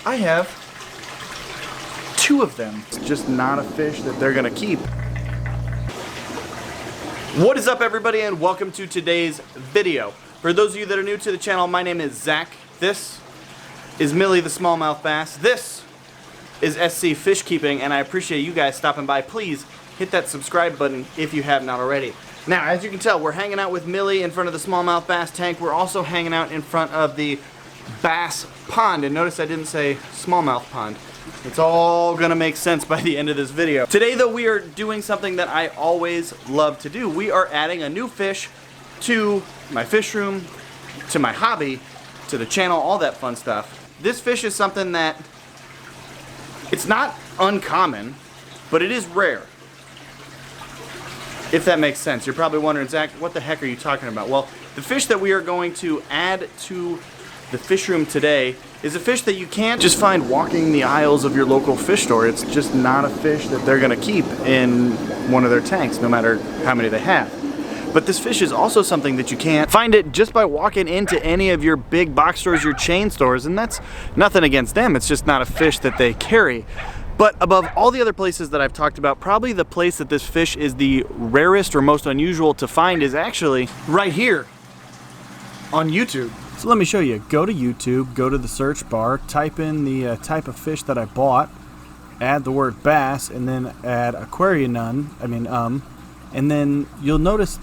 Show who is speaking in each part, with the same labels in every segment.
Speaker 1: I have 2 of them. It's just not a fish that they're gonna keep. What is up, everybody, and welcome to today's video. For those of you that are new to the channel, my name is Zach. This is Millie the smallmouth bass. This is SC Fish Keeping, and I appreciate you guys stopping by. Please hit that subscribe button if you have not already. Now, as you can tell, we're hanging out with Millie in front of the smallmouth bass tank. We're also hanging out in front of the bass pond, and notice I didn't say smallmouth pond. It's all gonna make sense by the end of this video. Today, though, we are doing something that I always love to do. We are adding a new fish to my fish room, to my hobby, to the channel, all that fun stuff. This fish is something that, it's not uncommon, but it is rare. If that makes sense. You're probably wondering, Zach, what the heck are you talking about? Well, the fish that we are going to add to the fish room today is a fish that you can't just find walking the aisles of your local fish store. It's just not a fish that they're gonna keep in one of their tanks, no matter how many they have. But this fish is also something that you can't find it just by walking into any of your big box stores, your chain stores, and that's nothing against them. It's just not a fish that they carry. But above all the other places that I've talked about, probably the place that this fish is the rarest or most unusual to find is actually right here on YouTube. So let me show you. Go to YouTube, go to the search bar, type in the type of fish that I bought, add the word bass, and then add Aquarium, and then you'll notice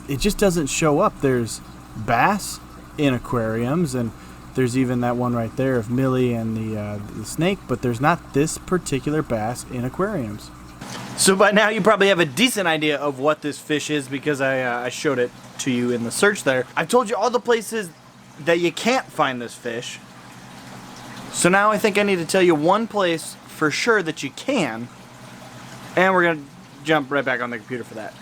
Speaker 1: it just doesn't show up. There's bass in aquariums, and there's even that one right there of Millie and the snake, but there's not this particular bass in aquariums. So by now you probably have a decent idea of what this fish is because I showed it to you in the search there. I've told you all the places that you can't find this fish. So now I think I need to tell you one place for sure that you can, and we're gonna jump right back on the computer for that.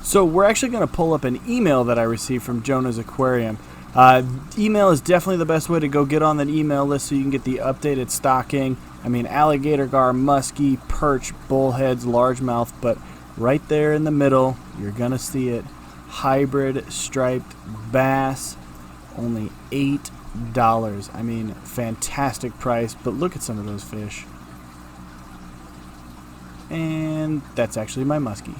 Speaker 1: So we're actually gonna pull up an email that I received from Jonah's Aquarium. Email is definitely the best way to go get on that email list so you can get the updated stocking. I mean, alligator gar, muskie, perch, bullheads, largemouth, but right there in the middle, you're gonna see it. Hybrid striped bass, only $8. I mean, fantastic price, but look at some of those fish. And that's actually my muskie.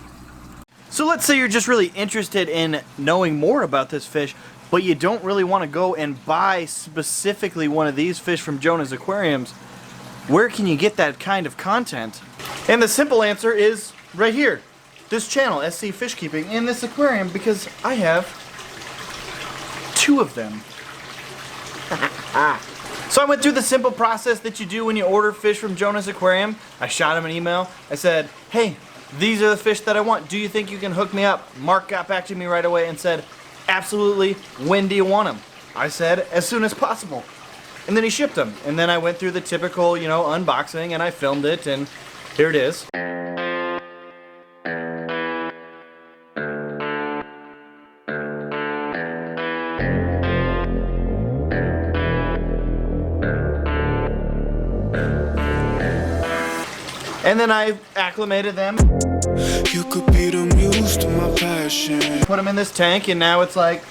Speaker 1: So let's say you're just really interested in knowing more about this fish, but you don't really want to go and buy specifically one of these fish from Jonah's Aquariums. Where can you get that kind of content? And the simple answer is right here. This channel, SC Fish Keeping, in this aquarium, because I have 2 of them. So I went through the simple process that you do when you order fish from Jonah's Aquarium. I shot him an email. I said, hey, these are the fish that I want. Do you think you can hook me up? Mark got back to me right away and said, absolutely. When do you want them? I said, as soon as possible. And then he shipped them. And then I went through the typical, unboxing, and I filmed it, and here it is. And then I acclimated them. You could be the muse to my passion. Put them in this tank, and now it's like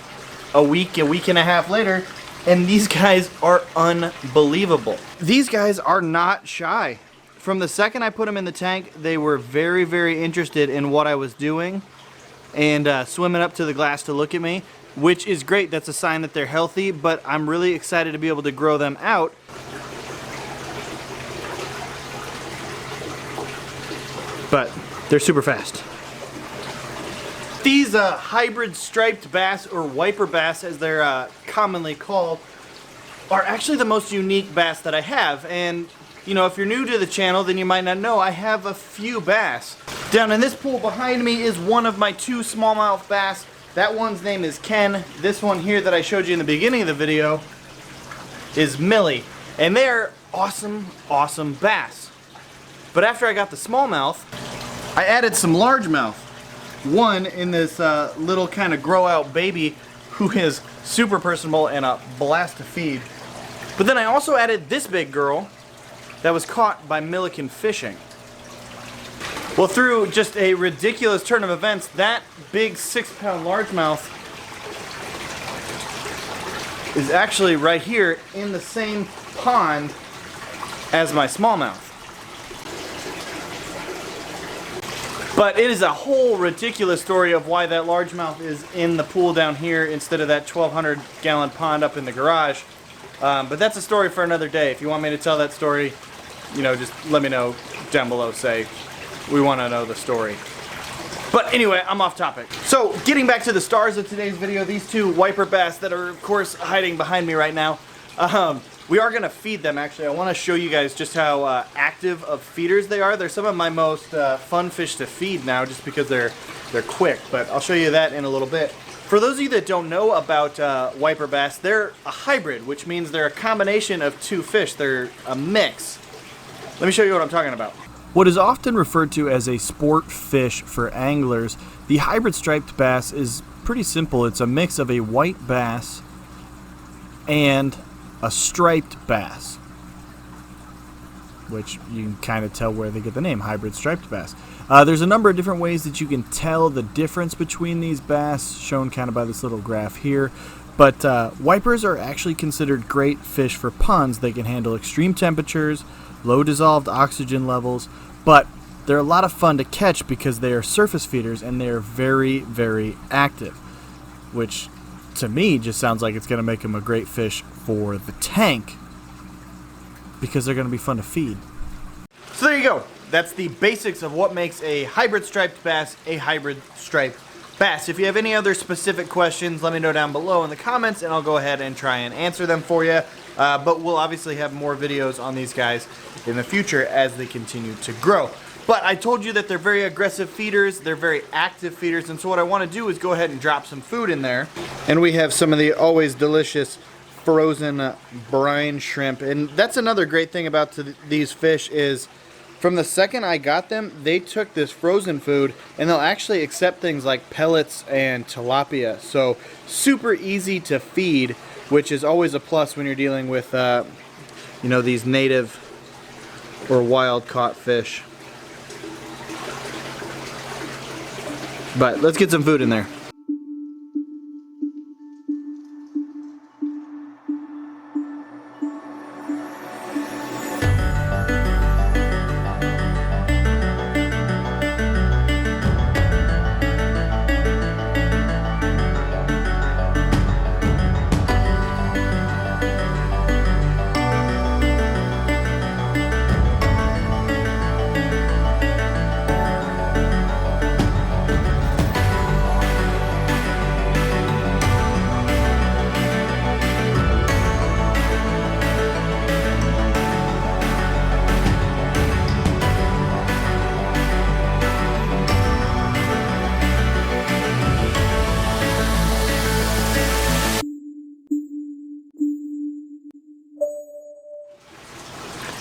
Speaker 1: a week and a half later, and these guys are unbelievable. These guys are not shy. From the second I put them in the tank, they were very, very interested in what I was doing and swimming up to the glass to look at me, which is great. That's a sign that they're healthy, but I'm really excited to be able to grow them out. But they're super fast. These hybrid striped bass, or wiper bass as they're commonly called, are actually the most unique bass that I have. And if you're new to the channel, then you might not know I have a few bass. Down in this pool behind me is one of my 2 smallmouth bass. That one's name is Ken. This one here that I showed you in the beginning of the video is Millie. And they're awesome, awesome bass. But after I got the smallmouth, I added some largemouth. One in this little kind of grow out baby who is super personable and a blast to feed. But then I also added this big girl that was caught by Milliken Fishing. Well, through just a ridiculous turn of events, that big 6-pound largemouth is actually right here in the same pond as my smallmouth. But it is a whole ridiculous story of why that largemouth is in the pool down here instead of that 1,200 gallon pond up in the garage. But that's a story for another day. If you want me to tell that story, you know, just let me know down below. Say, we want to know the story. But anyway, I'm off topic. So, getting back to the stars of today's video, these two wiper bass that are, of course, hiding behind me right now. We are going to feed them, actually. I want to show you guys just how active of feeders they are. They're some of my most fun fish to feed now just because they're quick, but I'll show you that in a little bit. For those of you that don't know about wiper bass, they're a hybrid, which means they're a combination of two fish. They're a mix. Let me show you what I'm talking about. What is often referred to as a sport fish for anglers, the hybrid striped bass is pretty simple. It's a mix of a white bass and a striped bass, which you can kind of tell where they get the name, hybrid striped bass. There's a number of different ways that you can tell the difference between these bass, shown kind of by this little graph here. But wipers are actually considered great fish for ponds. They can handle extreme temperatures, low dissolved oxygen levels, but they're a lot of fun to catch because they are surface feeders and they are very, very active, which to me just sounds like it's going to make them a great fish for the tank because they're going to be fun to feed. So there you go. That's the basics of what makes a hybrid striped bass a hybrid striped bass. If you have any other specific questions, let me know down below in the comments and I'll go ahead and try and answer them for you. But we'll obviously have more videos on these guys in the future as they continue to grow. But I told you that they're very aggressive feeders, they're very active feeders, and so what I want to do is go ahead and drop some food in there. And we have some of the always delicious frozen brine shrimp. And that's another great thing about these fish is from the second I got them, they took this frozen food and they'll actually accept things like pellets and tilapia. So super easy to feed, which is always a plus when you're dealing with you know, these native or wild caught fish. But let's get some food in there.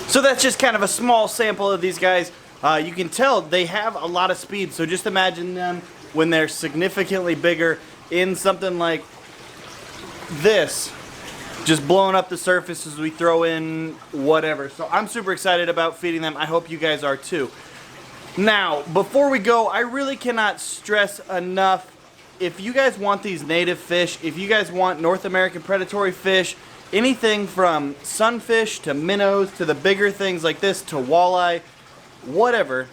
Speaker 1: So that's just kind of a small sample of these guys. You can tell they have a lot of speed, so just imagine them when they're significantly bigger in something like this, just blowing up the surface as we throw in whatever. So I'm super excited about feeding them. I hope you guys are too. Now, before we go, I really cannot stress enough, if you guys want these native fish, if you guys want North American predatory fish, anything from sunfish to minnows to the bigger things like this to walleye, whatever,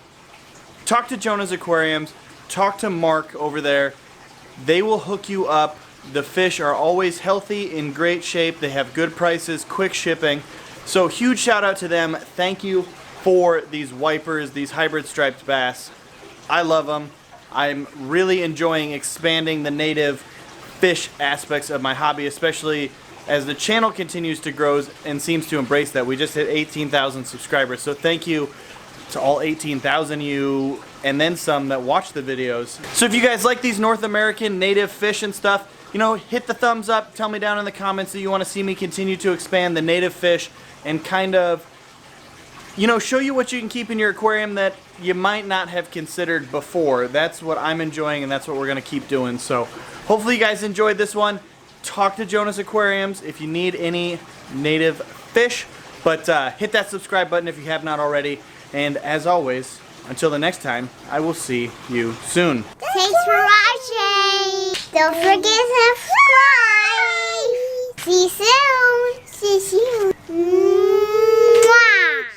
Speaker 1: talk to Jonah's Aquariums, talk to Mark over there. They will hook you up. The fish are always healthy, in great shape. They have good prices, quick shipping. So huge shout out to them. Thank you for these wipers, these hybrid striped bass. I love them. I'm really enjoying expanding the native fish aspects of my hobby, especially as the channel continues to grow and seems to embrace that. We just hit 18,000 subscribers, so thank you to all 18,000 of you and then some that watch the videos. So if you guys like these North American native fish and stuff, you know, hit the thumbs up, tell me down in the comments that you want to see me continue to expand the native fish and kind of, you know, show you what you can keep in your aquarium that you might not have considered before. That's what I'm enjoying and that's what we're going to keep doing. So hopefully you guys enjoyed this one. Talk to Jonah's Aquariums if you need any native fish, but hit that subscribe button if you have not already. And as always, until the next time, I will see you soon.
Speaker 2: Thanks for watching. Don't forget to subscribe. See you soon. See you soon. Mwah.